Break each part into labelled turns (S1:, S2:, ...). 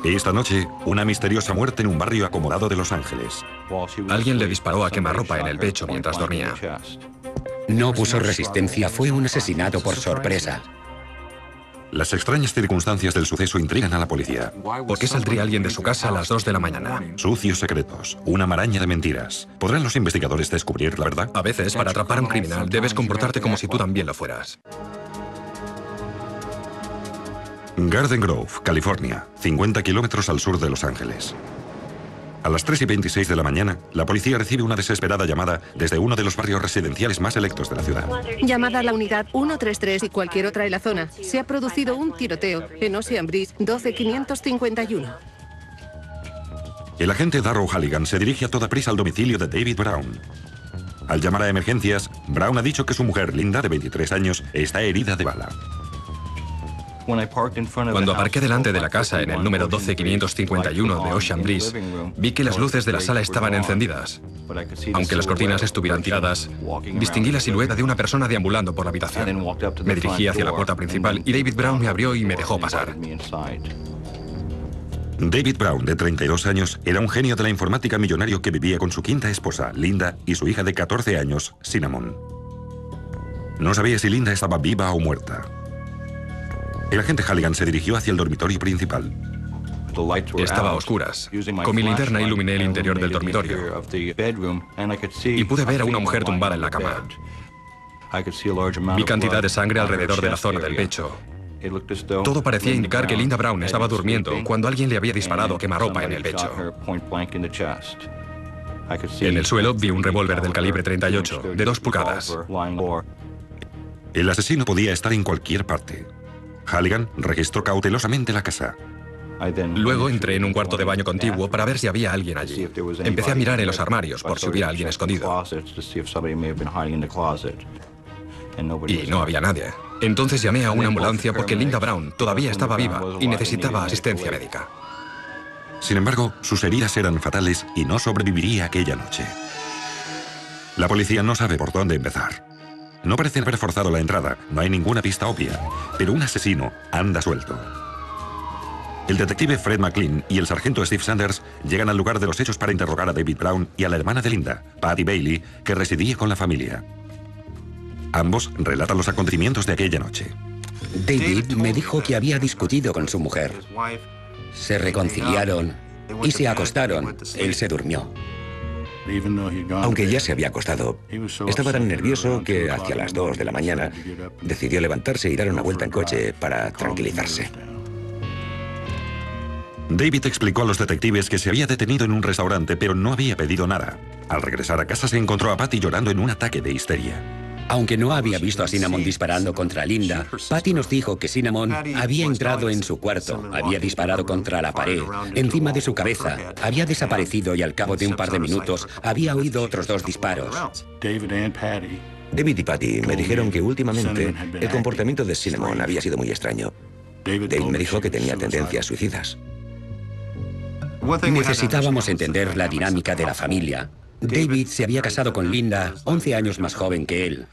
S1: Esta noche, una misteriosa muerte en un barrio acomodado de Los Ángeles.
S2: Alguien le disparó a quemarropa en el pecho mientras dormía.
S3: No puso resistencia, fue un asesinato por sorpresa.
S1: Las extrañas circunstancias del suceso intrigan a la policía.
S2: ¿Por qué saldría alguien de su casa a las 2 de la mañana?
S1: Sucios secretos, una maraña de mentiras. ¿Podrán los investigadores descubrir la verdad?
S2: A veces, para atrapar a un criminal, debes comportarte como si tú también lo fueras.
S1: Garden Grove, California, 50 kilómetros al sur de Los Ángeles. A las 3:26 de la mañana, la policía recibe una desesperada llamada desde uno de los barrios residenciales más selectos de la ciudad.
S4: Llamada a la unidad 133 y cualquier otra en la zona. Se ha producido un tiroteo en Ocean Bridge, 12551.
S1: El agente Darrow Halligan se dirige a toda prisa al domicilio de David Brown. Al llamar a emergencias, Brown ha dicho que su mujer, Linda, de 23 años, está herida de bala.
S2: Cuando aparqué delante de la casa en el número 12551 de Ocean Breeze, vi que las luces de la sala estaban encendidas. Aunque las cortinas estuvieran tiradas, distinguí la silueta de una persona deambulando por la habitación. Me dirigí hacia la puerta principal y David Brown me abrió y me dejó pasar.
S1: David Brown, de 32 años, era un genio de la informática millonario que vivía con su quinta esposa, Linda, y su hija de 14 años, Cinnamon. No sabía si Linda estaba viva o muerta. El agente Halligan se dirigió hacia el dormitorio principal.
S2: Estaba a oscuras. Con mi linterna iluminé el interior del dormitorio y pude ver a una mujer tumbada en la cama. Vi cantidad de sangre alrededor de la zona del pecho. Todo parecía indicar que Linda Brown estaba durmiendo cuando alguien le había disparado a quemarropa en el pecho. En el suelo vi un revólver del calibre 38, de 2 pulgadas.
S1: El asesino podía estar en cualquier parte. Halligan registró cautelosamente la casa.
S2: Luego entré en un cuarto de baño contiguo para ver si había alguien allí. Empecé a mirar en los armarios por si hubiera alguien escondido. Y no había nadie. Entonces llamé a una ambulancia porque Linda Brown todavía estaba viva y necesitaba asistencia médica.
S1: Sin embargo, sus heridas eran fatales y no sobreviviría aquella noche. La policía no sabe por dónde empezar. No parecen haber forzado la entrada, no hay ninguna pista obvia, pero un asesino anda suelto. El detective Fred McLean y el sargento Steve Sanders llegan al lugar de los hechos para interrogar a David Brown y a la hermana de Linda, Patty Bailey, que residía con la familia. Ambos relatan los acontecimientos de aquella noche.
S3: David me dijo que había discutido con su mujer. Se reconciliaron y se acostaron. Él se durmió. Aunque ya se había acostado, estaba tan nervioso que hacia las 2 de la mañana decidió levantarse y dar una vuelta en coche para tranquilizarse.
S1: David explicó a los detectives que se había detenido en un restaurante pero no había pedido nada. Al regresar a casa se encontró a Patty llorando en un ataque de histeria.
S3: Aunque no había visto a Cinnamon disparando contra Linda, Patty nos dijo que Cinnamon había entrado en su cuarto, había disparado contra la pared, encima de su cabeza, había desaparecido y al cabo de un par de minutos había oído otros 2 disparos. David y Patty me dijeron que últimamente el comportamiento de Cinnamon había sido muy extraño. David me dijo que tenía tendencias suicidas. Necesitábamos entender la dinámica de la familia. David se había casado con Linda, 11 años más joven que él.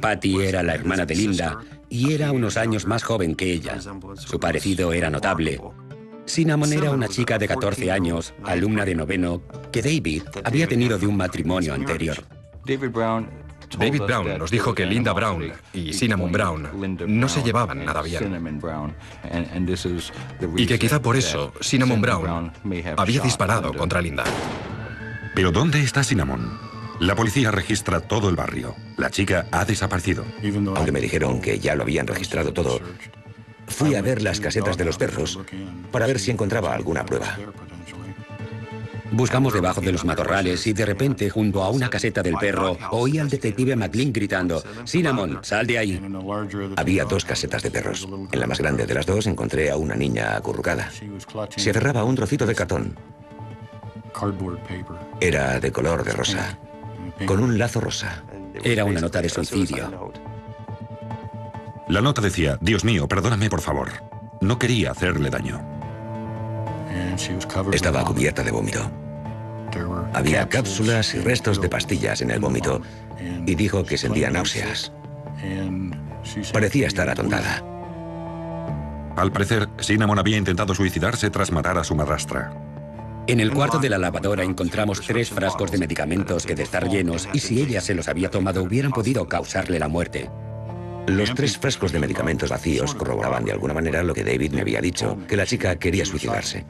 S3: Patty era la hermana de Linda y era unos años más joven que ella. Su parecido era notable. Cinnamon era una chica de 14 años, alumna de noveno, que David había tenido de un matrimonio anterior.
S2: David Brown nos dijo que Linda Brown y Cinnamon Brown no se llevaban nada bien. Y que quizá por eso Cinnamon Brown había disparado contra Linda.
S1: ¿Pero dónde está Cinnamon? La policía registra todo el barrio. La chica ha desaparecido.
S3: Aunque me dijeron que ya lo habían registrado todo, fui a ver las casetas de los perros para ver si encontraba alguna prueba. Buscamos debajo de los matorrales y de repente, junto a una caseta del perro, oí al detective McLean gritando: «Cinnamon, sal de ahí». Había 2 casetas de perros. En la más grande de las 2 encontré a una niña acurrucada. Se aferraba a un trocito de cartón. Era de color de rosa, con un lazo rosa. Era una nota de suicidio.
S1: La nota decía: «Dios mío, perdóname por favor. No quería hacerle daño».
S3: Estaba cubierta de vómito. Había cápsulas y restos de pastillas en el vómito y dijo que sentía náuseas. Parecía estar atontada.
S1: Al parecer, Cinnamon había intentado suicidarse tras matar a su madrastra.
S3: En el cuarto de la lavadora encontramos 3 frascos de medicamentos que de estar llenos, y si ella se los había tomado, hubieran podido causarle la muerte.
S5: Los 3 frascos de medicamentos vacíos corroboraban de alguna manera lo que David me había dicho, que la chica quería suicidarse.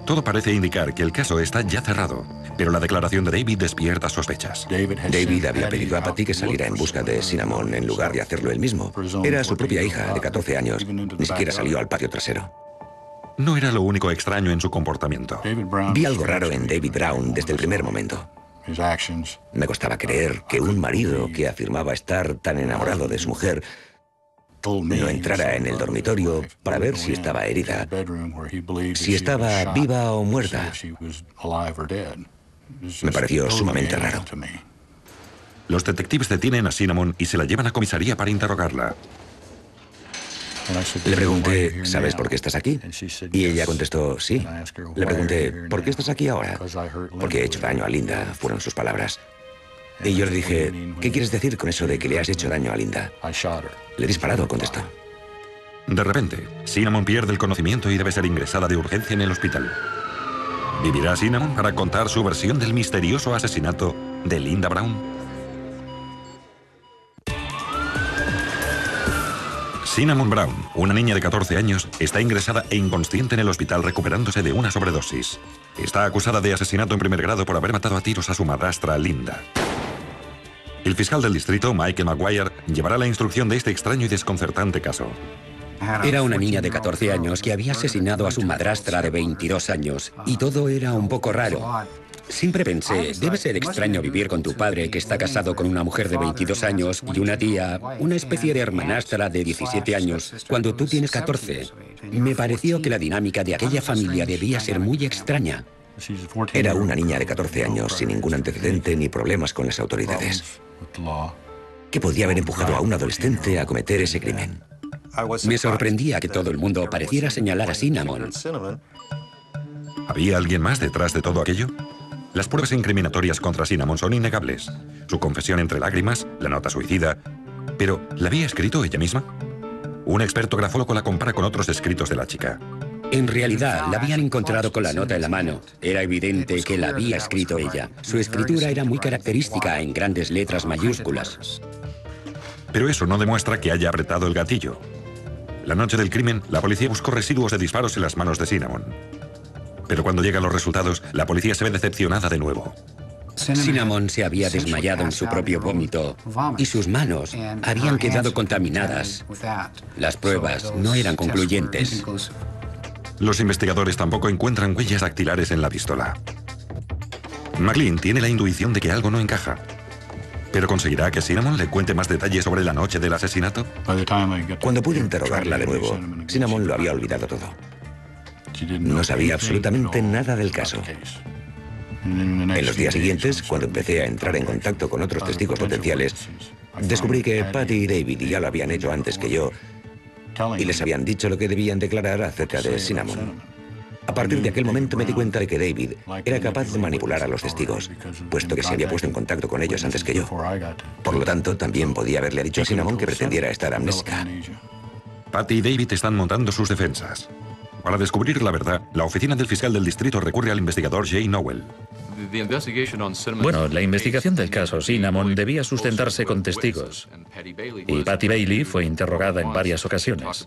S1: Todo parece indicar que el caso está ya cerrado, pero la declaración de David despierta sospechas.
S5: David había pedido a Patty que saliera en busca de Cinnamon en lugar de hacerlo él mismo. Era su propia hija, de 14 años. Ni siquiera salió al patio trasero.
S1: No era lo único extraño en su comportamiento.
S5: Vi algo raro en David Brown desde el primer momento. Me costaba creer que un marido que afirmaba estar tan enamorado de su mujer no entrara en el dormitorio para ver si estaba herida, si estaba viva o muerta. Me pareció sumamente raro.
S1: Los detectives detienen a Cinnamon y se la llevan a comisaría para interrogarla.
S5: Le pregunté, ¿sabes por qué estás aquí? Y ella contestó, sí. Le pregunté, ¿por qué estás aquí ahora? Porque he hecho daño a Linda, fueron sus palabras. Y yo le dije, ¿qué quieres decir con eso de que le has hecho daño a Linda? Le he disparado, contestó.
S1: De repente, Cinnamon pierde el conocimiento y debe ser ingresada de urgencia en el hospital. ¿Vivirá Cinnamon para contar su versión del misterioso asesinato de Linda Brown? Cinnamon Brown, una niña de 14 años, está ingresada e inconsciente en el hospital recuperándose de una sobredosis. Está acusada de asesinato en primer grado por haber matado a tiros a su madrastra, Linda. El fiscal del distrito, Michael Maguire, llevará la instrucción de este extraño y desconcertante caso.
S3: Era una niña de 14 años que había asesinado a su madrastra de 22 años, y todo era un poco raro. Siempre pensé, debe ser extraño vivir con tu padre que está casado con una mujer de 22 años y una tía, una especie de hermanastra de 17 años, cuando tú tienes 14. Me pareció que la dinámica de aquella familia debía ser muy extraña.
S5: Era una niña de 14 años sin ningún antecedente ni problemas con las autoridades. ¿Qué podía haber empujado a un adolescente a cometer ese crimen?
S3: Me sorprendía que todo el mundo pareciera señalar a Cinnamon.
S1: ¿Había alguien más detrás de todo aquello? Las pruebas incriminatorias contra Cinnamon son innegables. Su confesión entre lágrimas, la nota suicida. ¿Pero la había escrito ella misma? Un experto grafólogo la compara con otros escritos de la chica.
S3: En realidad, la habían encontrado con la nota en la mano. Era evidente que la había escrito ella. Su escritura era muy característica, en grandes letras mayúsculas.
S1: Pero eso no demuestra que haya apretado el gatillo. La noche del crimen, la policía buscó residuos de disparos en las manos de Cinnamon. Pero cuando llegan los resultados, la policía se ve decepcionada de nuevo.
S3: Cinnamon se había desmayado en su propio vómito y sus manos habían quedado contaminadas. Las pruebas no eran concluyentes.
S1: Los investigadores tampoco encuentran huellas dactilares en la pistola. McLean tiene la intuición de que algo no encaja. ¿Pero conseguirá que Cinnamon le cuente más detalles sobre la noche del asesinato?
S5: Cuando pude interrogarla de nuevo, Cinnamon lo había olvidado todo. No sabía absolutamente nada del caso. En los días siguientes, cuando empecé a entrar en contacto con otros testigos potenciales, descubrí que Patty y David ya lo habían hecho antes que yo y les habían dicho lo que debían declarar acerca de Cinnamon. A partir de aquel momento me di cuenta de que David era capaz de manipular a los testigos, puesto que se había puesto en contacto con ellos antes que yo. Por lo tanto, también podía haberle dicho a Cinnamon que pretendiera estar amnésica.
S1: Patty y David están montando sus defensas. Para descubrir la verdad, la oficina del fiscal del distrito recurre al investigador Jay Nowell.
S6: Bueno, la investigación del caso Cinnamon debía sustentarse con testigos. Y Patty Bailey fue interrogada en varias ocasiones.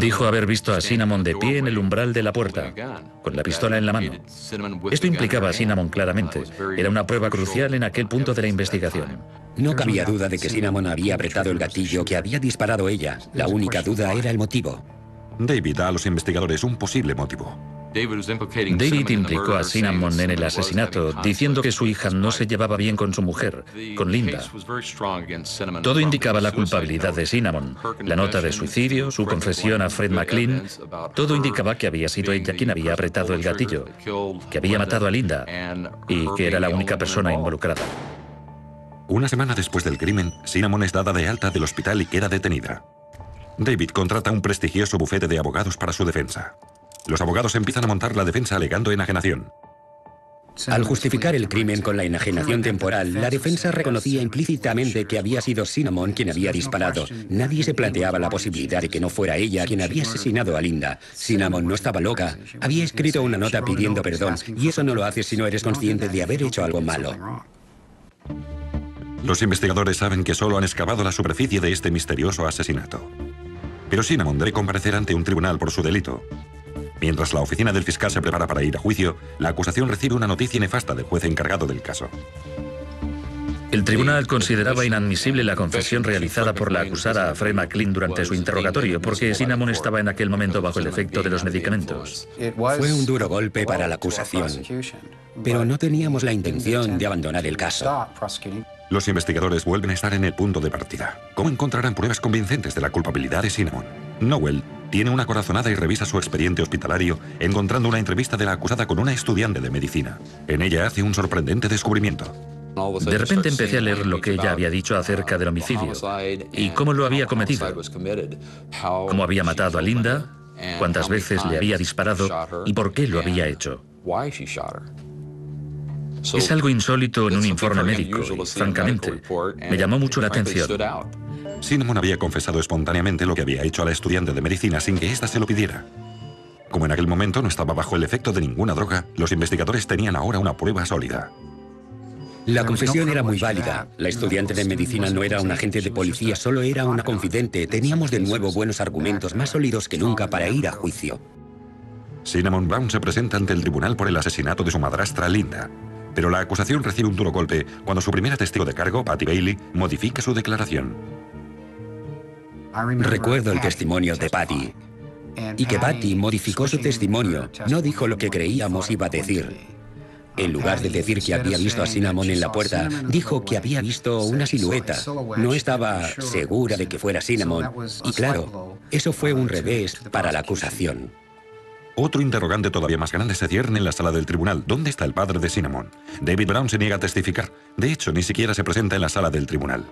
S6: Dijo haber visto a Cinnamon de pie en el umbral de la puerta, con la pistola en la mano. Esto implicaba a Cinnamon claramente. Era una prueba crucial en aquel punto de la investigación.
S3: No cabía duda de que Cinnamon había apretado el gatillo que había disparado ella. La única duda era el motivo.
S1: David da a los investigadores un posible motivo.
S6: David implicó a Cinnamon en el asesinato, diciendo que su hija no se llevaba bien con su mujer, con Linda. Todo indicaba la culpabilidad de Cinnamon. La nota de suicidio, su confesión a Fred McLean, todo indicaba que había sido ella quien había apretado el gatillo, que había matado a Linda y que era la única persona involucrada.
S1: Una semana después del crimen, Cinnamon es dada de alta del hospital y queda detenida. David contrata un prestigioso bufete de abogados para su defensa. Los abogados empiezan a montar la defensa alegando enajenación.
S3: Al justificar el crimen con la enajenación temporal, la defensa reconocía implícitamente que había sido Cinnamon quien había disparado. Nadie se planteaba la posibilidad de que no fuera ella quien había asesinado a Linda. Cinnamon no estaba loca. Había escrito una nota pidiendo perdón, y eso no lo haces si no eres consciente de haber hecho algo malo.
S1: Los investigadores saben que solo han excavado la superficie de este misterioso asesinato. Pero Cinnamon debe comparecer ante un tribunal por su delito. Mientras la oficina del fiscal se prepara para ir a juicio, la acusación recibe una noticia nefasta del juez encargado del caso.
S6: El tribunal consideraba inadmisible la confesión realizada por la acusada a Fred McLean durante su interrogatorio, porque Cinnamon estaba en aquel momento bajo el efecto de los medicamentos.
S3: Fue un duro golpe para la acusación, pero no teníamos la intención de abandonar el caso.
S1: Los investigadores vuelven a estar en el punto de partida. ¿Cómo encontrarán pruebas convincentes de la culpabilidad de Cinnamon? Nowell tiene una corazonada y revisa su expediente hospitalario, encontrando una entrevista de la acusada con una estudiante de medicina. En ella hace un sorprendente descubrimiento.
S6: De repente empecé a leer lo que ella había dicho acerca del homicidio y cómo lo había cometido, cómo había matado a Linda, cuántas veces le había disparado y por qué lo había hecho. Es algo insólito en un informe médico y, francamente, me llamó mucho la atención.
S1: Cinnamon había confesado espontáneamente lo que había hecho a la estudiante de medicina sin que ésta se lo pidiera. Como en aquel momento no estaba bajo el efecto de ninguna droga, los investigadores tenían ahora una prueba sólida.
S3: La confesión era muy válida. La estudiante de medicina no era un agente de policía, solo era una confidente. Teníamos de nuevo buenos argumentos, más sólidos que nunca para ir a juicio.
S1: Cinnamon Brown se presenta ante el tribunal por el asesinato de su madrastra Linda. Pero la acusación recibe un duro golpe cuando su primera testigo de cargo, Patty Bailey, modifica su declaración.
S3: Recuerdo el testimonio de Patty, y que Patty modificó su testimonio. No dijo lo que creíamos iba a decir. En lugar de decir que había visto a Cinnamon en la puerta, dijo que había visto una silueta. No estaba segura de que fuera Cinnamon. Y claro, eso fue un revés para la acusación.
S1: Otro interrogante todavía más grande se cierne en la sala del tribunal. ¿Dónde está el padre de Cinnamon? David Brown se niega a testificar. De hecho, ni siquiera se presenta en la sala del tribunal.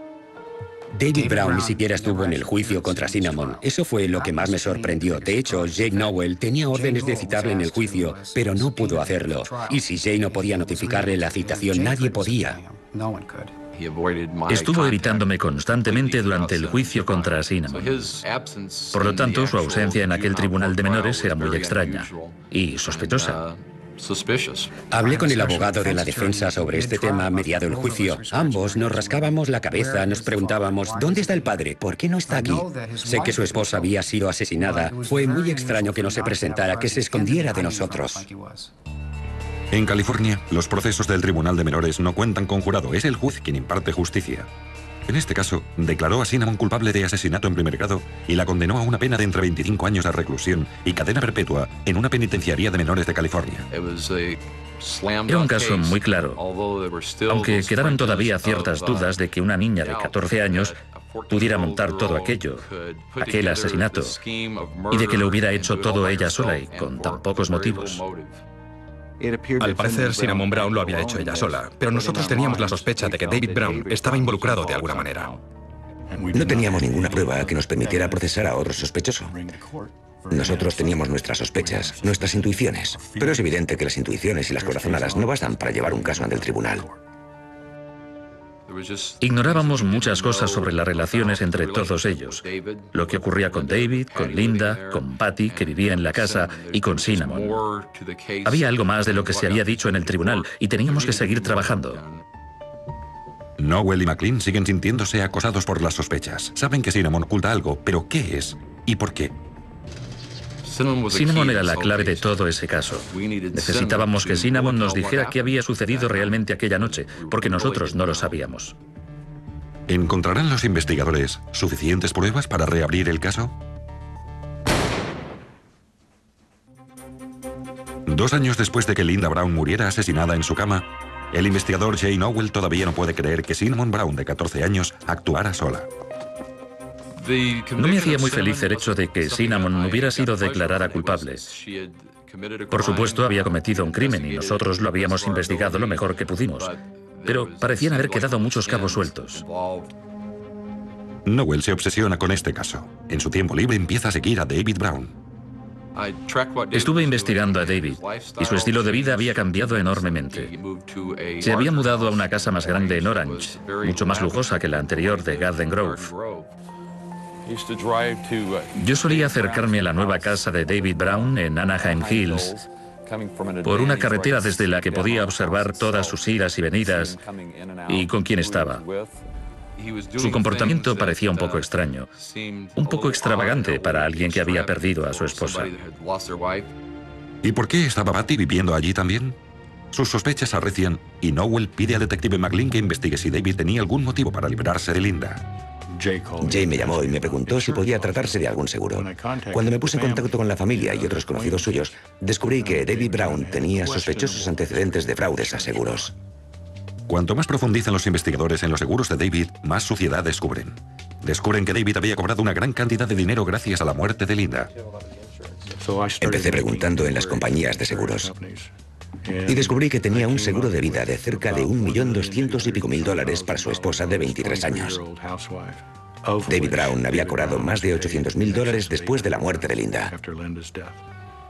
S3: David Brown ni siquiera estuvo en el juicio contra Cinnamon. Eso fue lo que más me sorprendió. De hecho, Jake Nowell tenía órdenes de citarle en el juicio, pero no pudo hacerlo. Y si Jake no podía notificarle la citación, nadie podía.
S6: Estuvo evitándome constantemente durante el juicio contra Cinnamon. Por lo tanto, su ausencia en aquel tribunal de menores era muy extraña y sospechosa.
S3: Hablé con el abogado de la defensa sobre este tema mediado el juicio. Ambos nos rascábamos la cabeza, nos preguntábamos, ¿dónde está el padre? ¿Por qué no está aquí? Sé que su esposa había sido asesinada. Fue muy extraño que no se presentara, que se escondiera de nosotros.
S1: En California, los procesos del Tribunal de Menores no cuentan con jurado. Es el juez quien imparte justicia. En este caso, declaró a Cinnamon culpable de asesinato en primer grado y la condenó a una pena de entre 25 años de reclusión y cadena perpetua en una penitenciaría de menores de California.
S6: Era un caso muy claro, aunque quedaban todavía ciertas dudas de que una niña de 14 años pudiera montar todo aquello, aquel asesinato, y de que lo hubiera hecho todo ella sola y con tan pocos motivos.
S2: Al parecer, Cinnamon Brown lo había hecho ella sola, pero nosotros teníamos la sospecha de que David Brown estaba involucrado de alguna manera.
S5: No teníamos ninguna prueba que nos permitiera procesar a otro sospechoso. Nosotros teníamos nuestras sospechas, nuestras intuiciones, pero es evidente que las intuiciones y las corazonadas no bastan para llevar un caso ante el tribunal.
S6: Ignorábamos muchas cosas sobre las relaciones entre todos ellos. Lo que ocurría con David, con Linda, con Patty, que vivía en la casa, y con Cinnamon. Había algo más de lo que se había dicho en el tribunal y teníamos que seguir trabajando.
S1: Nowell y McLean siguen sintiéndose acosados por las sospechas. Saben que Cinnamon oculta algo, pero ¿qué es? ¿Y por qué?
S6: Cinnamon era la clave de todo ese caso. Necesitábamos que Cinnamon nos dijera qué había sucedido realmente aquella noche, porque nosotros no lo sabíamos.
S1: ¿Encontrarán los investigadores suficientes pruebas para reabrir el caso? 2 años después de que Linda Brown muriera asesinada en su cama, el investigador Jay Nowell todavía no puede creer que Cinnamon Brown, de 14 años, actuara sola.
S6: No me hacía muy feliz el hecho de que Cinnamon hubiera sido declarada culpable. Por supuesto, había cometido un crimen y nosotros lo habíamos investigado lo mejor que pudimos, pero parecían haber quedado muchos cabos sueltos.
S1: Nowell se obsesiona con este caso. En su tiempo libre empieza a seguir a David Brown.
S6: Estuve investigando a David y su estilo de vida había cambiado enormemente. Se había mudado a una casa más grande en Orange, mucho más lujosa que la anterior de Garden Grove. Yo solía acercarme a la nueva casa de David Brown en Anaheim Hills por una carretera desde la que podía observar todas sus idas y venidas y con quién estaba. Su comportamiento parecía un poco extraño, un poco extravagante para alguien que había perdido a su esposa.
S1: ¿Y por qué estaba Patty viviendo allí también? Sus sospechas arrecian y Nowell pide al detective McLean que investigue si David tenía algún motivo para librarse de Linda.
S5: Jay me llamó y me preguntó si podía tratarse de algún seguro. Cuando me puse en contacto con la familia y otros conocidos suyos, descubrí que David Brown tenía sospechosos antecedentes de fraudes a seguros.
S1: Cuanto más profundizan los investigadores en los seguros de David, más suciedad descubren. Descubren que David había cobrado una gran cantidad de dinero gracias a la muerte de Linda.
S5: Empecé preguntando en las compañías de seguros y descubrí que tenía un seguro de vida de cerca de $1.200.000 y pico para su esposa de 23 años. David Brown había cobrado más de $800.000 después de la muerte de Linda.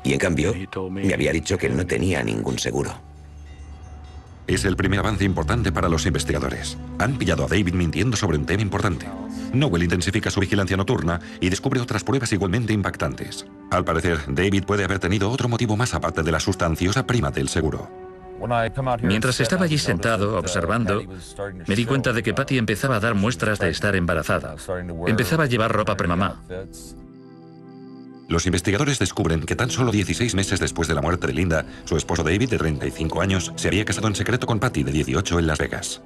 S5: Y en cambio, me había dicho que no tenía ningún seguro.
S1: Es el primer avance importante para los investigadores. Han pillado a David mintiendo sobre un tema importante. Nowell intensifica su vigilancia nocturna y descubre otras pruebas igualmente impactantes. Al parecer, David puede haber tenido otro motivo más aparte de la sustanciosa prima del seguro.
S6: Mientras estaba allí sentado, observando, me di cuenta de que Patty empezaba a dar muestras de estar embarazada. Empezaba a llevar ropa premamá.
S1: Los investigadores descubren que tan solo 16 meses después de la muerte de Linda, su esposo David, de 35 años, se había casado en secreto con Patty, de 18, en Las Vegas.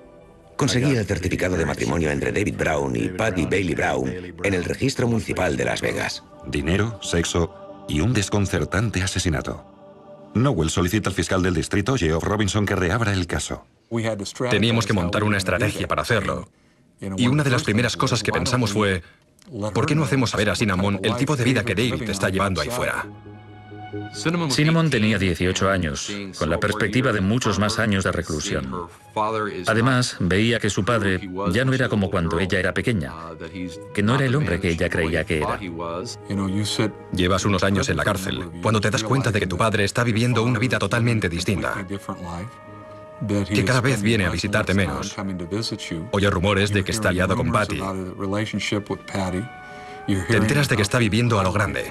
S5: Conseguí el certificado de matrimonio entre David Brown y Patty Bailey Brown en el registro municipal de Las Vegas.
S1: Dinero, sexo y un desconcertante asesinato. Nowell solicita al fiscal del distrito, Geoff Robinson, que reabra el caso.
S2: Teníamos que montar una estrategia para hacerlo. Y una de las primeras cosas que pensamos fue: ¿por qué no hacemos saber a Cinnamon el tipo de vida que David está llevando ahí fuera?
S6: Cinnamon tenía 18 años, con la perspectiva de muchos más años de reclusión. Además, veía que su padre ya no era como cuando ella era pequeña, que no era el hombre que ella creía que era.
S2: Llevas unos años en la cárcel, cuando te das cuenta de que tu padre está viviendo una vida totalmente distinta, que cada vez viene a visitarte menos. Oye rumores de que está liado con Patty. Te enteras de que está viviendo a lo grande.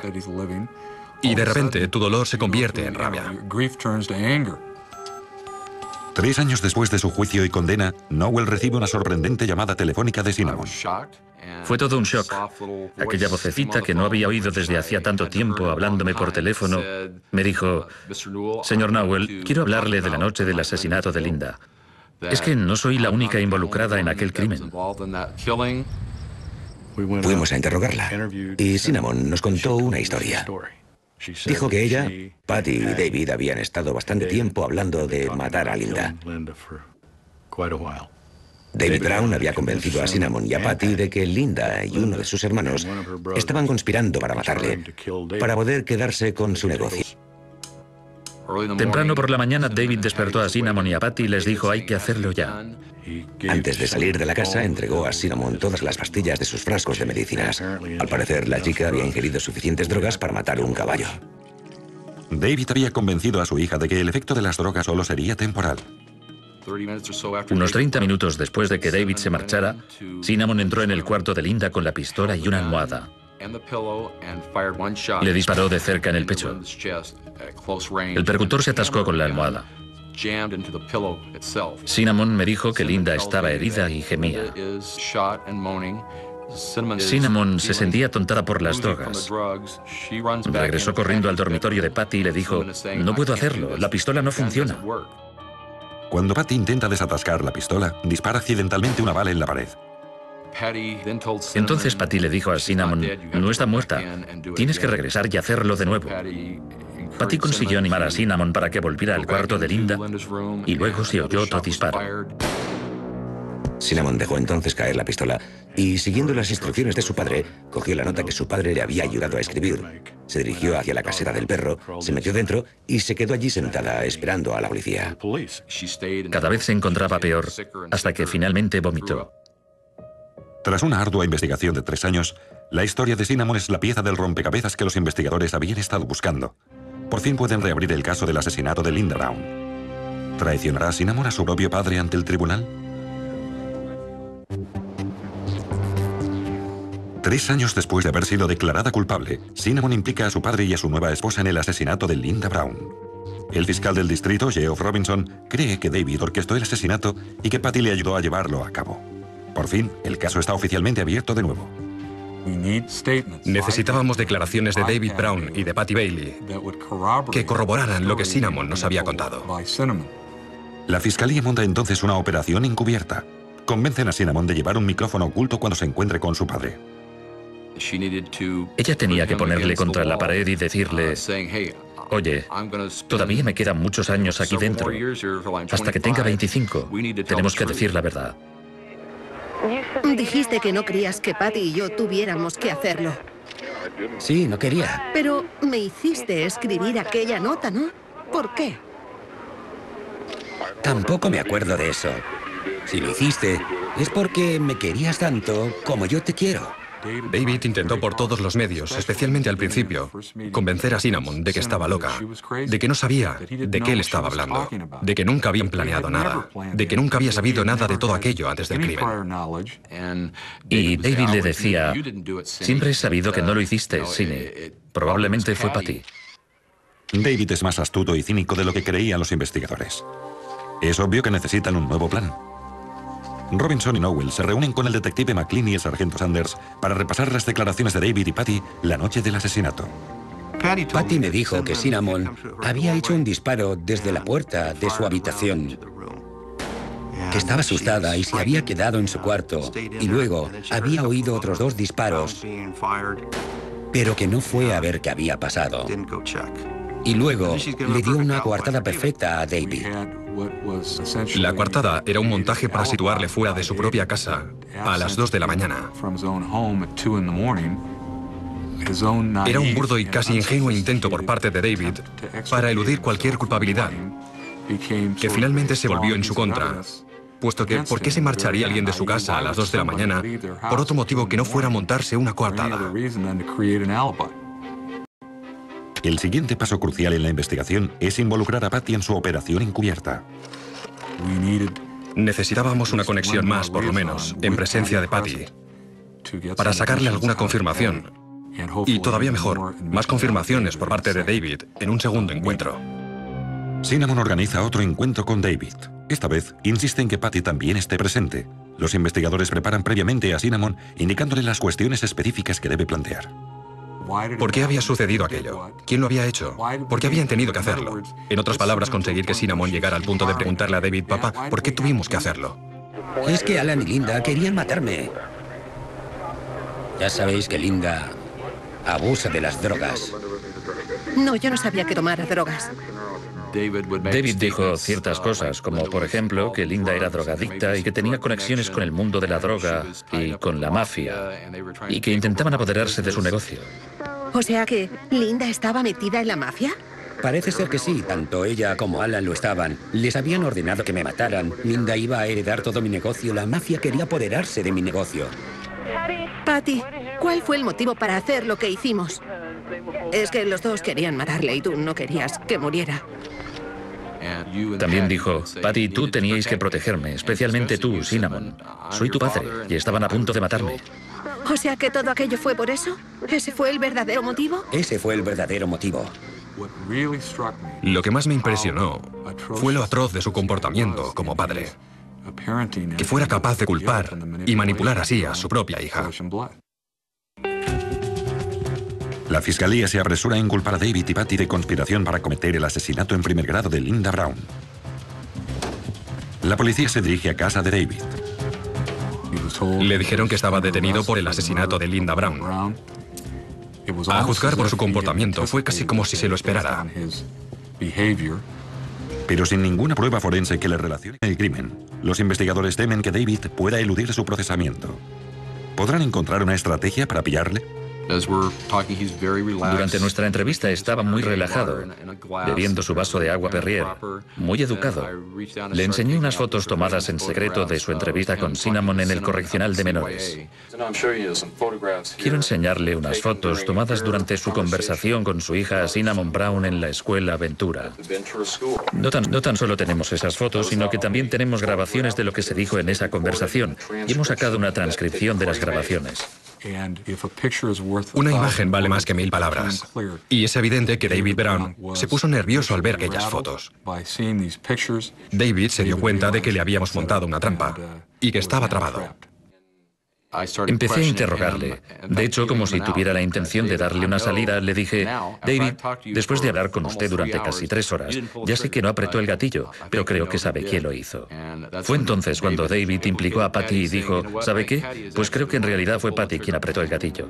S2: Y de repente tu dolor se convierte en rabia.
S1: 3 años después de su juicio y condena, Nowell recibe una sorprendente llamada telefónica de Cinnamon.
S6: Fue todo un shock. Aquella vocecita que no había oído desde hacía tanto tiempo hablándome por teléfono me dijo: «Señor Nowell, quiero hablarle de la noche del asesinato de Linda. Es que no soy la única involucrada en aquel crimen».
S5: Fuimos a interrogarla y Cinnamon nos contó una historia. Dijo que ella, Patty y David habían estado bastante tiempo hablando de matar a Linda. David Brown había convencido a Cinnamon y a Patty de que Linda y uno de sus hermanos estaban conspirando para matarle, para poder quedarse con su negocio.
S6: Temprano por la mañana, David despertó a Cinnamon y a Patty y les dijo: «Hay que hacerlo ya».
S5: Antes de salir de la casa, entregó a Cinnamon todas las pastillas de sus frascos de medicinas. Al parecer, la chica había ingerido suficientes drogas para matar un caballo.
S1: David había convencido a su hija de que el efecto de las drogas solo sería temporal.
S6: Unos 30 minutos después de que David se marchara, Cinnamon entró en el cuarto de Linda con la pistola y una almohada. Le disparó de cerca en el pecho. El percutor se atascó con la almohada. Cinnamon me dijo que Linda estaba herida y gemía. Cinnamon se sentía atontada por las drogas. Regresó corriendo al dormitorio de Patty y le dijo: «No puedo hacerlo, la pistola no funciona».
S1: Cuando Patty intenta desatascar la pistola, dispara accidentalmente una bala en la pared.
S6: Entonces Patty le dijo a Cinnamon: «No está muerta, tienes que regresar y hacerlo de nuevo». Patty consiguió animar a Cinnamon para que volviera al cuarto de Linda y luego se oyó otro disparo.
S5: Cinnamon dejó entonces caer la pistola y, siguiendo las instrucciones de su padre, cogió la nota que su padre le había ayudado a escribir. Se dirigió hacia la caseta del perro, se metió dentro y se quedó allí sentada esperando a la policía.
S6: Cada vez se encontraba peor, hasta que finalmente vomitó.
S1: Tras una ardua investigación de 3 años, La historia de Cinnamon es la pieza del rompecabezas que los investigadores habían estado buscando. Por fin pueden reabrir el caso del asesinato de Linda Brown. ¿Traicionará Cinnamon a su propio padre ante el tribunal? 3 años después de haber sido declarada culpable, Cinnamon implica a su padre y a su nueva esposa en el asesinato de Linda Brown. El fiscal del distrito, Geoff Robinson, cree que David orquestó el asesinato y que Patty le ayudó a llevarlo a cabo. Por fin, el caso está oficialmente abierto de nuevo.
S2: Necesitábamos declaraciones de David Brown y de Patty Bailey que corroboraran lo que Cinnamon nos había contado.
S1: La fiscalía monta entonces una operación encubierta. Convencen a Cinnamon de llevar un micrófono oculto cuando se encuentre con su padre.
S6: Ella tenía que ponerle contra la pared y decirle: oye, todavía me quedan muchos años aquí dentro. Hasta que tenga 25, tenemos que decir la verdad.
S4: Dijiste que no querías que Patty y yo tuviéramos que hacerlo.
S3: Sí, no quería.
S4: Pero me hiciste escribir aquella nota, ¿no? ¿Por qué?
S3: Tampoco me acuerdo de eso. Si lo hiciste, es porque me querías tanto como yo te quiero.
S2: David intentó por todos los medios, especialmente al principio, convencer a Cinnamon de que estaba loca, de que no sabía de qué él estaba hablando, de que nunca habían planeado nada, de que nunca había sabido nada de todo aquello antes del crimen.
S6: Y David le decía: siempre he sabido que no lo hiciste, Cinny. Probablemente fue Patty.
S1: David es más astuto y cínico de lo que creían los investigadores. Es obvio que necesitan un nuevo plan. Robinson y Nowell se reúnen con el detective McLean y el sargento Sanders para repasar las declaraciones de David y Patty la noche del asesinato.
S3: Patty me dijo que Cinnamon había hecho un disparo desde la puerta de su habitación, que estaba asustada y se había quedado en su cuarto, y luego había oído otros 2 disparos, pero que no fue a ver qué había pasado. Y luego le dio una coartada perfecta a David.
S2: La coartada era un montaje para situarle fuera de su propia casa a las 2 de la mañana. Era un burdo y casi ingenuo intento por parte de David para eludir cualquier culpabilidad, que finalmente se volvió en su contra, puesto que ¿por qué se marcharía alguien de su casa a las 2 de la mañana por otro motivo que no fuera montarse una coartada?
S1: El siguiente paso crucial en la investigación es involucrar a Patty en su operación encubierta.
S2: Necesitábamos una conexión más, por lo menos, en presencia de Patty, para sacarle alguna confirmación. Y todavía mejor, más confirmaciones por parte de David en un segundo encuentro.
S1: Cinnamon organiza otro encuentro con David. Esta vez insiste en que Patty también esté presente. Los investigadores preparan previamente a Cinnamon, indicándole las cuestiones específicas que debe plantear.
S2: ¿Por qué había sucedido aquello? ¿Quién lo había hecho? ¿Por qué habían tenido que hacerlo? En otras palabras, conseguir que Cinnamon llegara al punto de preguntarle a David: papá, ¿por qué tuvimos que hacerlo?
S3: Es que Alan y Linda querían matarme. Ya sabéis que Linda abusa de las drogas.
S4: No, yo no sabía que tomara drogas.
S6: David dijo ciertas cosas, como por ejemplo que Linda era drogadicta y que tenía conexiones con el mundo de la droga y con la mafia, y que intentaban apoderarse de su negocio.
S4: O sea que Linda estaba metida en la mafia.
S3: Parece ser que sí, tanto ella como Alan lo estaban. Les habían ordenado que me mataran. Linda iba a heredar todo mi negocio. La mafia quería apoderarse de mi negocio.
S4: Patty, ¿cuál fue el motivo para hacer lo que hicimos? Es que los 2 querían matarle y tú no querías que muriera.
S6: También dijo: Patty, tú teníais que protegerme, especialmente tú, Cinnamon. Soy tu padre y estaban a punto de matarme.
S4: O sea que todo aquello fue por eso. ¿Ese fue el verdadero motivo?
S3: Ese fue el verdadero motivo.
S2: Lo que más me impresionó fue lo atroz de su comportamiento como padre. Que fuera capaz de culpar y manipular así a su propia hija.
S1: La fiscalía se apresura a inculpar a David y Patty de conspiración para cometer el asesinato en primer grado de Linda Brown. La policía se dirige a casa de David.
S2: Le dijeron que estaba detenido por el asesinato de Linda Brown. A juzgar por su comportamiento, fue casi como si se lo esperara.
S1: Pero sin ninguna prueba forense que le relacione el crimen, los investigadores temen que David pueda eludir su procesamiento. ¿Podrán encontrar una estrategia para pillarle?
S6: Durante nuestra entrevista estaba muy relajado, bebiendo su vaso de agua Perrier, muy educado. Le enseñé unas fotos tomadas en secreto de su entrevista con Cinnamon en el correccional de menores. Quiero enseñarle unas fotos tomadas durante su conversación con su hija Cinnamon Brown en la escuela Ventura. No tan solo tenemos esas fotos, sino que también tenemos grabaciones de lo que se dijo en esa conversación y hemos sacado una transcripción de las grabaciones.
S2: Una imagen vale más que 1000 palabras. Y es evidente que David Brown se puso nervioso al ver aquellas fotos. David se dio cuenta de que le habíamos montado una trampa y que estaba trabado.
S6: Empecé a interrogarle. De hecho, como si tuviera la intención de darle una salida, le dije: David, después de hablar con usted durante casi 3 horas, ya sé que no apretó el gatillo, pero creo que sabe quién lo hizo. Fue entonces cuando David implicó a Patty y dijo: ¿sabe qué? Pues creo que en realidad fue Patty quien apretó el gatillo.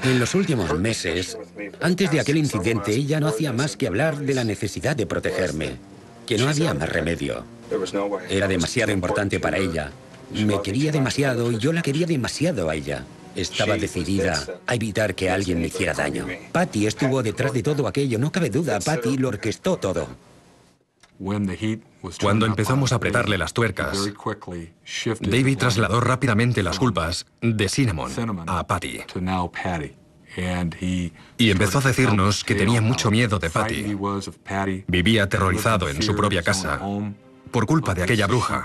S3: En los últimos meses, antes de aquel incidente, ella no hacía más que hablar de la necesidad de protegerme, que no había más remedio. Era demasiado importante para ella. Me quería demasiado y yo la quería demasiado a ella. Estaba decidida a evitar que alguien me hiciera daño. Patty estuvo detrás de todo aquello, no cabe duda. Patty lo orquestó todo.
S2: Cuando empezamos a apretarle las tuercas, David trasladó rápidamente las culpas de Cinnamon a Patty. Y empezó a decirnos que tenía mucho miedo de Patty. Vivía aterrorizado en su propia casa por culpa de aquella bruja.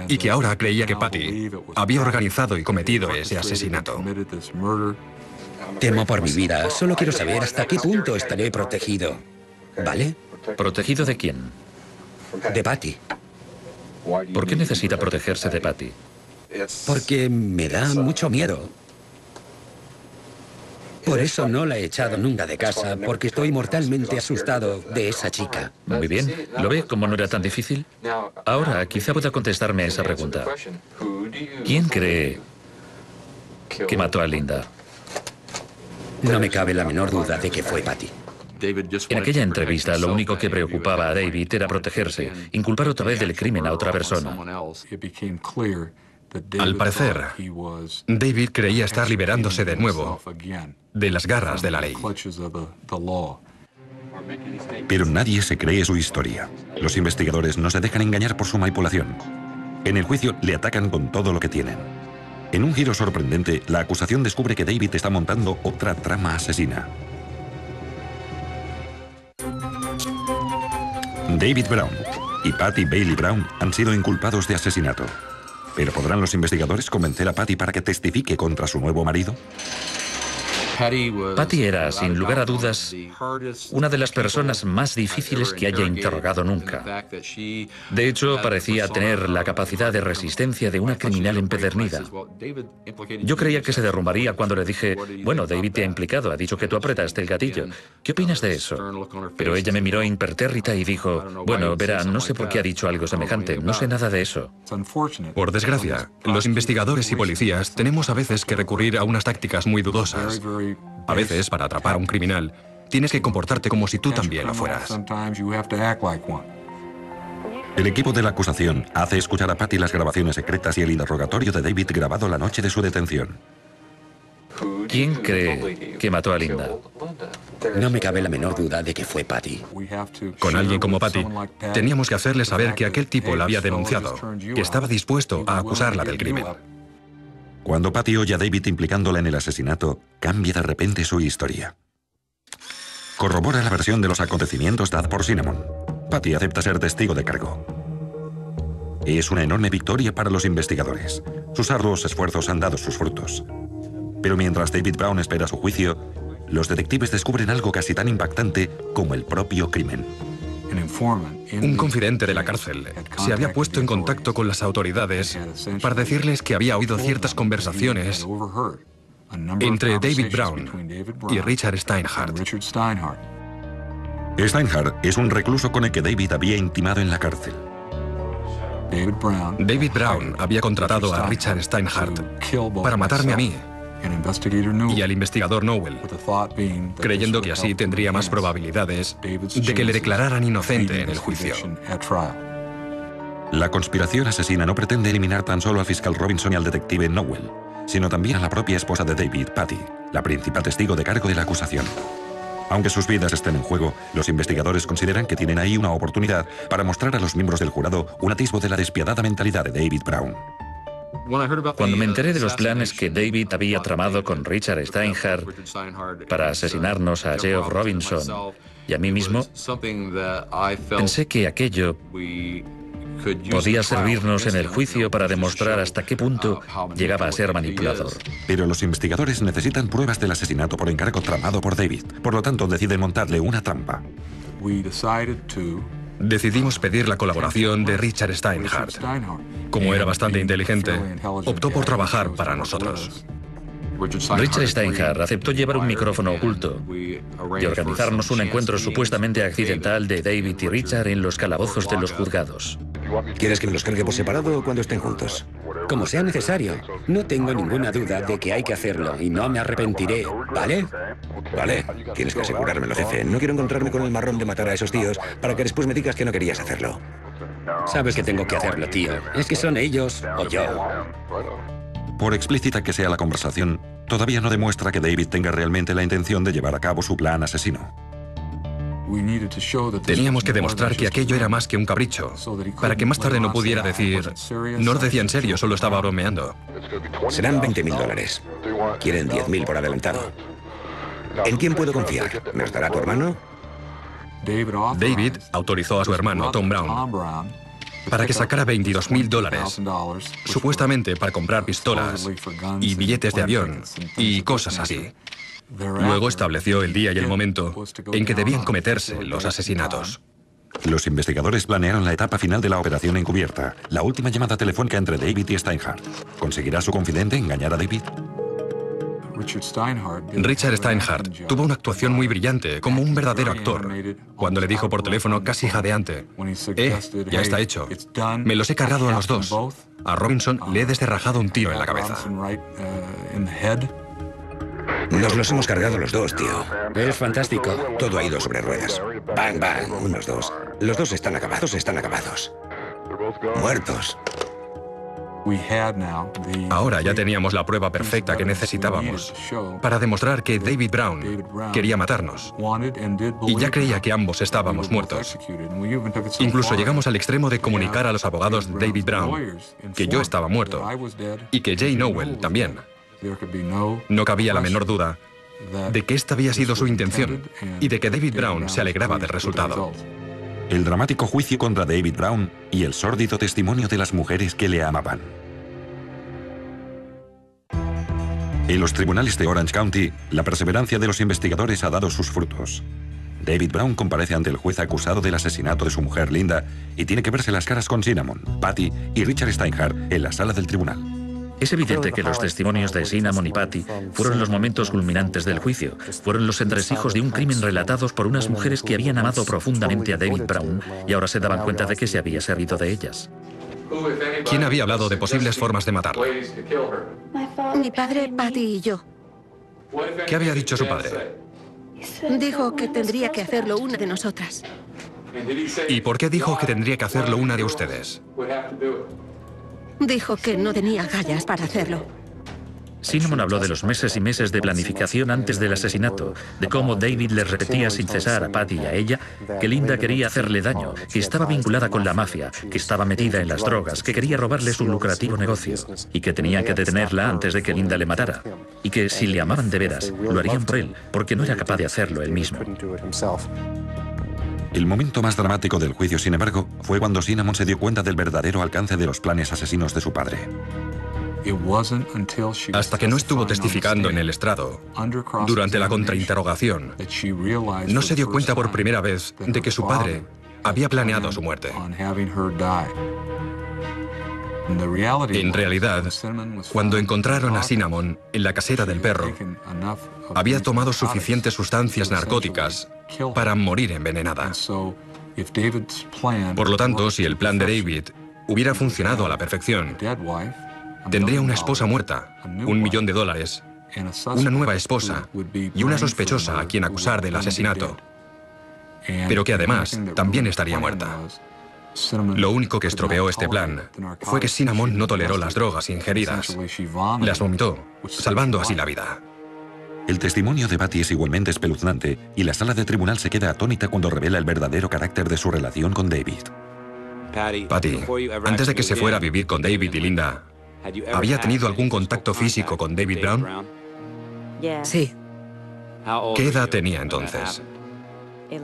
S2: Y que ahora creía que Patty había organizado y cometido ese asesinato.
S3: Temo por mi vida. Solo quiero saber hasta qué punto estaré protegido. ¿Vale?
S6: ¿Protegido de quién?
S3: De Patty.
S6: ¿Por qué necesita protegerse de Patty?
S3: Porque me da mucho miedo. Por eso no la he echado nunca de casa, porque estoy mortalmente asustado de esa chica.
S6: Muy bien. ¿Lo ve como no era tan difícil? Ahora, quizá pueda contestarme esa pregunta. ¿Quién cree que mató a Linda?
S3: No me cabe la menor duda de que fue Patty.
S6: En aquella entrevista, lo único que preocupaba a David era protegerse, inculpar otra vez del crimen a otra persona.
S2: Al parecer, David creía estar liberándose de nuevo de las garras de la ley.
S1: Pero nadie se cree su historia. Los investigadores no se dejan engañar por su manipulación. En el juicio le atacan con todo lo que tienen. En un giro sorprendente, la acusación descubre que David está montando otra trama asesina. David Brown y Patty Bailey Brown han sido inculpados de asesinato. ¿Pero podrán los investigadores convencer a Patty para que testifique contra su nuevo marido?
S6: Patty era, sin lugar a dudas, una de las personas más difíciles que haya interrogado nunca. De hecho, parecía tener la capacidad de resistencia de una criminal empedernida. Yo creía que se derrumbaría cuando le dije: bueno, David te ha implicado, ha dicho que tú apretaste el gatillo. ¿Qué opinas de eso? Pero ella me miró impertérrita y dijo: bueno, verá, no sé por qué ha dicho algo semejante, no sé nada de eso.
S2: Por desgracia, los investigadores y policías tenemos a veces que recurrir a unas tácticas muy dudosas. A veces, para atrapar a un criminal, tienes que comportarte como si tú también lo fueras.
S1: El equipo de la acusación hace escuchar a Patty las grabaciones secretas y el interrogatorio de David grabado la noche de su detención.
S6: ¿Quién cree que mató a Linda?
S3: No me cabe la menor duda de que fue Patty.
S2: Con alguien como Patty, teníamos que hacerle saber que aquel tipo la había denunciado, que estaba dispuesto a acusarla del crimen.
S1: Cuando Patty oye a David implicándola en el asesinato, cambia de repente su historia. Corrobora la versión de los acontecimientos dada por Cinnamon. Patty acepta ser testigo de cargo. Es una enorme victoria para los investigadores. Sus arduos esfuerzos han dado sus frutos. Pero mientras David Brown espera su juicio, los detectives descubren algo casi tan impactante como el propio crimen.
S2: Un confidente de la cárcel se había puesto en contacto con las autoridades para decirles que había oído ciertas conversaciones entre David Brown y Richard Steinhardt.
S1: Steinhardt es un recluso con el que David había intimado en la cárcel.
S2: David Brown había contratado a Richard Steinhardt para matarme a mí y al investigador Nowell, creyendo que así tendría más probabilidades de que le declararan inocente en el juicio.
S1: La conspiración asesina no pretende eliminar tan solo al fiscal Robinson y al detective Nowell, sino también a la propia esposa de David, Patty, la principal testigo de cargo de la acusación. Aunque sus vidas estén en juego, los investigadores consideran que tienen ahí una oportunidad para mostrar a los miembros del jurado un atisbo de la despiadada mentalidad de David Brown.
S6: Cuando me enteré de los planes que David había tramado con Richard Steinhardt para asesinarnos a Geoff Robinson y a mí mismo, pensé que aquello podía servirnos en el juicio para demostrar hasta qué punto llegaba a ser manipulador.
S1: Pero los investigadores necesitan pruebas del asesinato por encargo tramado por David. Por lo tanto, deciden montarle una trampa.
S2: Decidimos pedir la colaboración de Richard Steinhardt. Como era bastante inteligente, optó por trabajar para nosotros.
S6: Richard Steinhardt aceptó llevar un micrófono oculto y organizarnos un encuentro supuestamente accidental de David y Richard en los calabozos de los juzgados.
S5: ¿Quieres que me los cargue por separado o cuando estén juntos?
S3: Como sea necesario. No tengo ninguna duda de que hay que hacerlo y no me arrepentiré, ¿vale?
S5: Vale, tienes que asegurármelo, jefe. No quiero encontrarme con el marrón de matar a esos tíos para que después me digas que no querías hacerlo.
S3: Sabes que tengo que hacerlo, tío. Es que son ellos o yo.
S1: Por explícita que sea la conversación, todavía no demuestra que David tenga realmente la intención de llevar a cabo su plan asesino.
S2: Teníamos que demostrar que aquello era más que un capricho, para que más tarde no pudiera decir, no lo decía en serio, solo estaba bromeando.
S5: Serán $20.000. Quieren 10.000 por adelantado. ¿En quién puedo confiar? ¿Nos dará tu hermano?
S2: David autorizó a su hermano, Tom Brown, para que sacara $22.000, supuestamente para comprar pistolas y billetes de avión y cosas así. Luego estableció el día y el momento en que debían cometerse los asesinatos.
S1: Los investigadores planearon la etapa final de la operación encubierta, la última llamada telefónica entre David y Steinhardt. ¿Conseguirá su confidente engañar a David?
S2: Richard Steinhardt tuvo una actuación muy brillante, como un verdadero actor, cuando le dijo por teléfono casi jadeante, ya está hecho. Me los he cargado a los dos. A Robinson le he descerrajado un tiro en la cabeza.
S5: Nos los hemos cargado los dos, tío.
S3: Es fantástico.
S5: Todo ha ido sobre ruedas. Bang, bang, unos dos. Los dos están acabados. Muertos.
S2: Ahora ya teníamos la prueba perfecta que necesitábamos para demostrar que David Brown quería matarnos. Y ya creía que ambos estábamos muertos. Incluso llegamos al extremo de comunicar a los abogados de David Brown que yo estaba muerto y que Jay Nowell también. No cabía la menor duda de que esta había sido su intención y de que David Brown se alegraba del resultado.
S1: El dramático juicio contra David Brown y el sórdido testimonio de las mujeres que le amaban. En los tribunales de Orange County, la perseverancia de los investigadores ha dado sus frutos. David Brown comparece ante el juez acusado del asesinato de su mujer Linda y tiene que verse las caras con Cinnamon, Patty y Richard Steinhardt en la sala del tribunal.
S6: Es evidente que los testimonios de Cinnamon y Patty fueron los momentos culminantes del juicio. Fueron los entresijos de un crimen relatados por unas mujeres que habían amado profundamente a David Brown y ahora se daban cuenta de que se había servido de ellas.
S2: ¿Quién había hablado de posibles formas de matarla?
S4: Mi padre, Patty y yo.
S2: ¿Qué había dicho su padre?
S4: Dijo que tendría que hacerlo una de nosotras.
S2: ¿Y por qué dijo que tendría que hacerlo una de ustedes?
S4: Dijo que no tenía agallas para hacerlo.
S6: Cinnamon habló de los meses y meses de planificación antes del asesinato, de cómo David les repetía sin cesar a Patty y a ella que Linda quería hacerle daño, que estaba vinculada con la mafia, que estaba metida en las drogas, que quería robarle su lucrativo negocio y que tenía que detenerla antes de que Linda le matara. Y que si le amaban de veras, lo harían por él, porque no era capaz de hacerlo él mismo.
S1: El momento más dramático del juicio, sin embargo, fue cuando Cinnamon se dio cuenta del verdadero alcance de los planes asesinos de su padre.
S2: Hasta que no estuvo testificando en el estrado, durante la contrainterrogación, no se dio cuenta por primera vez de que su padre había planeado su muerte. En realidad, cuando encontraron a Cinnamon en la caseta del perro, había tomado suficientes sustancias narcóticas para morir envenenada. Por lo tanto, si el plan de David hubiera funcionado a la perfección, tendría una esposa muerta, $1 millón, una nueva esposa y una sospechosa a quien acusar del asesinato, pero que además también estaría muerta. Lo único que estropeó este plan fue que Cinnamon no toleró las drogas ingeridas. Las vomitó, salvando así la vida.
S1: El testimonio de Patty es igualmente espeluznante y la sala de tribunal se queda atónita cuando revela el verdadero carácter de su relación con David.
S2: Patty, antes de que se fuera a vivir con David y Linda, ¿había tenido algún contacto físico con David Brown?
S4: Sí,
S2: ¿Qué edad tenía entonces?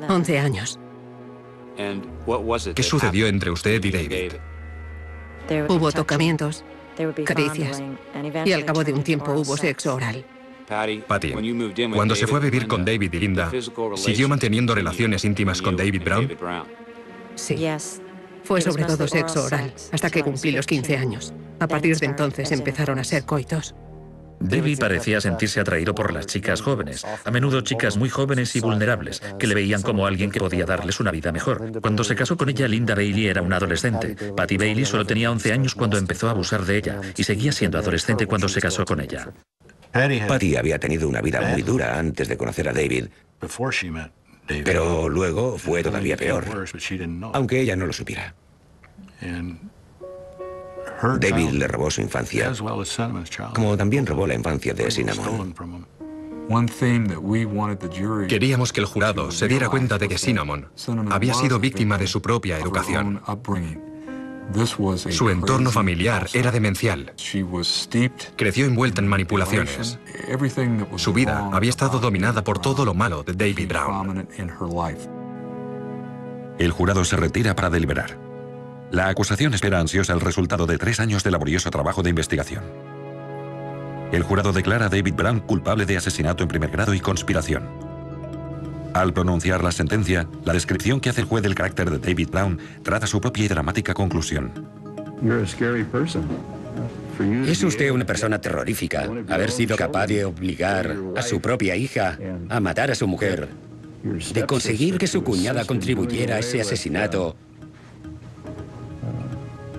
S4: 11 años.
S2: ¿Qué sucedió entre usted y David?
S4: Hubo tocamientos, caricias y al cabo de un tiempo hubo sexo oral.
S2: Patty, cuando se fue a vivir con David y Linda, ¿siguió manteniendo relaciones íntimas con David Brown?
S4: Sí. Fue sobre todo sexo oral, hasta que cumplí los 15 años. A partir de entonces empezaron a ser coitos.
S6: David parecía sentirse atraído por las chicas jóvenes, a menudo chicas muy jóvenes y vulnerables, que le veían como alguien que podía darles una vida mejor. Cuando se casó con ella, Linda Bailey era una adolescente. Patty Bailey solo tenía 11 años cuando empezó a abusar de ella y seguía siendo adolescente cuando se casó con ella.
S5: Patty había tenido una vida muy dura antes de conocer a David, pero luego fue todavía peor, aunque ella no lo supiera. David le robó su infancia, como también robó la infancia de Cinnamon.
S2: Queríamos que el jurado se diera cuenta de que Cinnamon había sido víctima de su propia educación. Su entorno familiar era demencial. Creció envuelta en manipulaciones. Su vida había estado dominada por todo lo malo de David Brown.
S1: El jurado se retira para deliberar. La acusación espera ansiosa el resultado de 3 años de laborioso trabajo de investigación. El jurado declara a David Brown culpable de asesinato en primer grado y conspiración. Al pronunciar la sentencia, la descripción que hace el juez del carácter de David Brown trata su propia y dramática conclusión.
S3: Es usted una persona terrorífica. Haber sido capaz de obligar a su propia hija a matar a su mujer, de conseguir que su cuñada contribuyera a ese asesinato.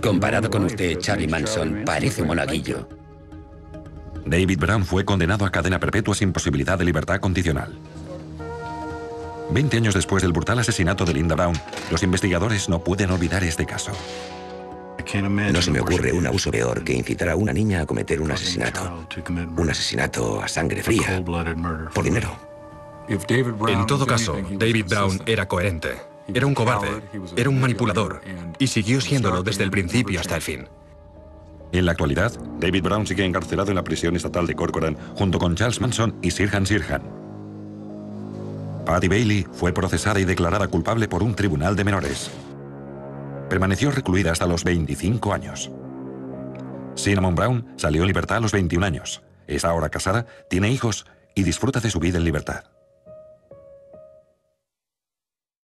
S3: Comparado con usted, Charlie Manson, parece un monaguillo.
S1: David Brown fue condenado a cadena perpetua sin posibilidad de libertad condicional. 20 años después del brutal asesinato de Linda Brown, los investigadores no pueden olvidar este caso.
S5: No se me ocurre un abuso peor que incitar a una niña a cometer un asesinato. Un asesinato a sangre fría, por dinero.
S2: En todo caso, David Brown era coherente. Era un cobarde, era un manipulador, y siguió siéndolo desde el principio hasta el fin.
S1: En la actualidad, David Brown sigue encarcelado en la prisión estatal de Corcoran junto con Charles Manson y Sirhan Sirhan. Patty Bailey fue procesada y declarada culpable por un tribunal de menores. Permaneció recluida hasta los 25 años. Cinnamon Brown salió en libertad a los 21 años. Es ahora casada, tiene hijos y disfruta de su vida en libertad.